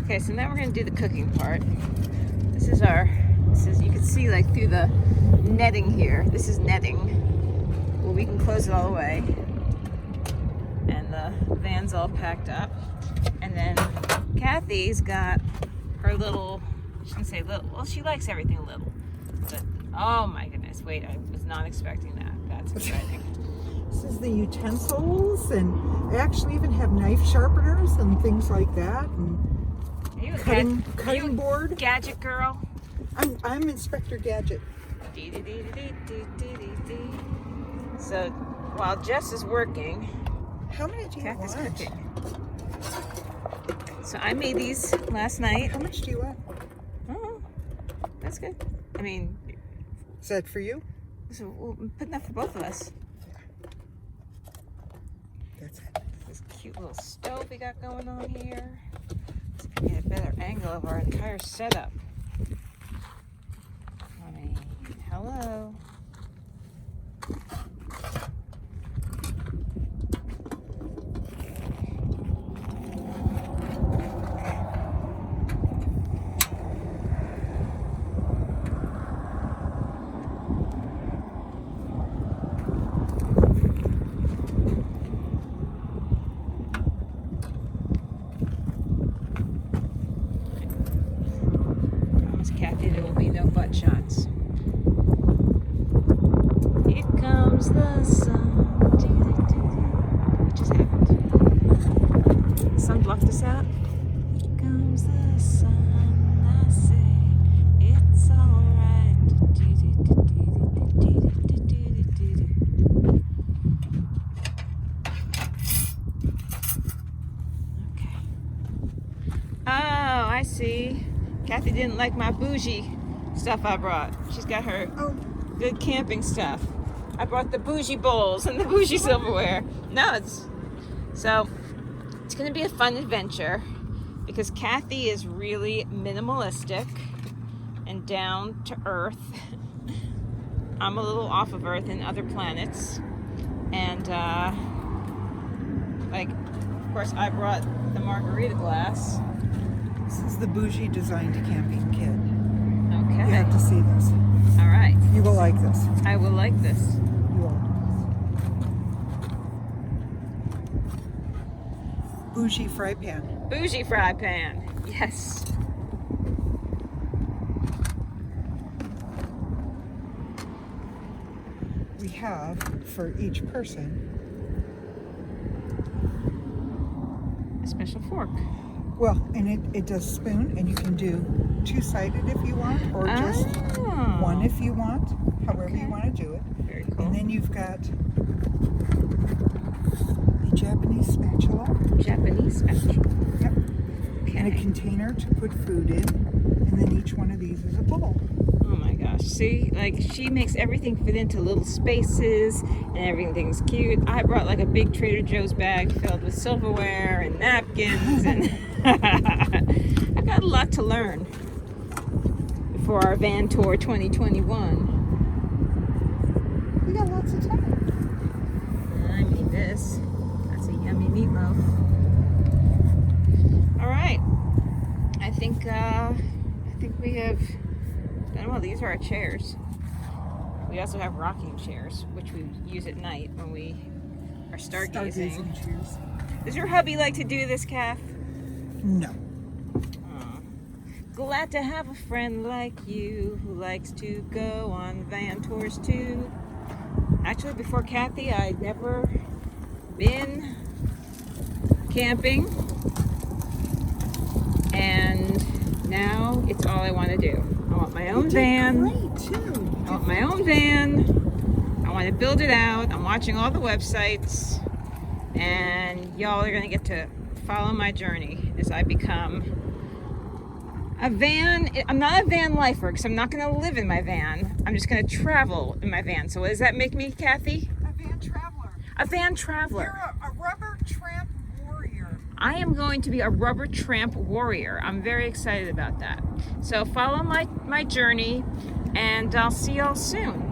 Okay, so now we're gonna do the cooking part. This is you can see like through the netting here. This is netting. Well, we can close it all the way. And the van's all packed up. And then Kathy's got her little, I shouldn't say little, well, she likes everything little. But, oh my goodness, wait, I was not expecting that. That's exciting. This is the utensils, and I actually even have knife sharpeners and things like that, and cutting board. Gadget girl. I'm Inspector Gadget. So while Jess is working, how many do you want? Cooking. So I made these last night. How much do you want? Oh, that's good. I mean, is that for you? So we'll put enough for both of us. That's it. This cute little stove we got going on here. Let's see if we can get a better angle of our entire setup. I mean, hello. Kathy, there will be no butt shots. Here comes the sun. What just happened? The sun blocked us out. Here comes the sun. I say it's alright. Okay. Oh, I see. Kathy didn't like my bougie stuff I brought. She's got her good camping stuff. I brought the bougie bowls and the bougie silverware. No, it's going to be a fun adventure because Kathy is really minimalistic and down to earth. I'm a little off of Earth and other planets. And of course, I brought the margarita glass. This is the bougie designed to camping kit. Okay. You have to see this. All right. You will like this. I will like this. You will. Bougie fry pan. Bougie fry pan. Yes. We have, for each person, a special fork. Well, and it does spoon, and you can do two-sided if you want, or just one if you want, however you want to do it. Very cool. And then you've got the Japanese spatula. Japanese spatula. Yep. Okay. And a container to put food in, and then each one of these is a bowl. Oh my gosh. See, like she makes everything fit into little spaces and everything's cute. I brought like a big Trader Joe's bag filled with silverware and napkins and I got a lot to learn for our van tour 2021. We got lots of time. I made this. That's a yummy meatloaf. All right. I think we have. Well, these are our chairs. We also have rocking chairs, which we use at night when we are stargazing. Chairs. Does your hubby like to do this, Kath? No. Aw. Glad to have a friend like you who likes to go on van tours too. Actually, before Kathy, I'd never been camping, and now it's all I want to do. I want my own van. Great too. I want my own van. I want to build it out. I'm watching all the websites, and y'all are going to get to follow my journey as I become a van. I'm not a van lifer because I'm not going to live in my van. I'm just going to travel in my van. So what does that make me, Kathy? A van traveler. A van traveler. You're a rubber tramp warrior. I am going to be a rubber tramp warrior. I'm very excited about that. So follow my journey, and I'll see y'all soon.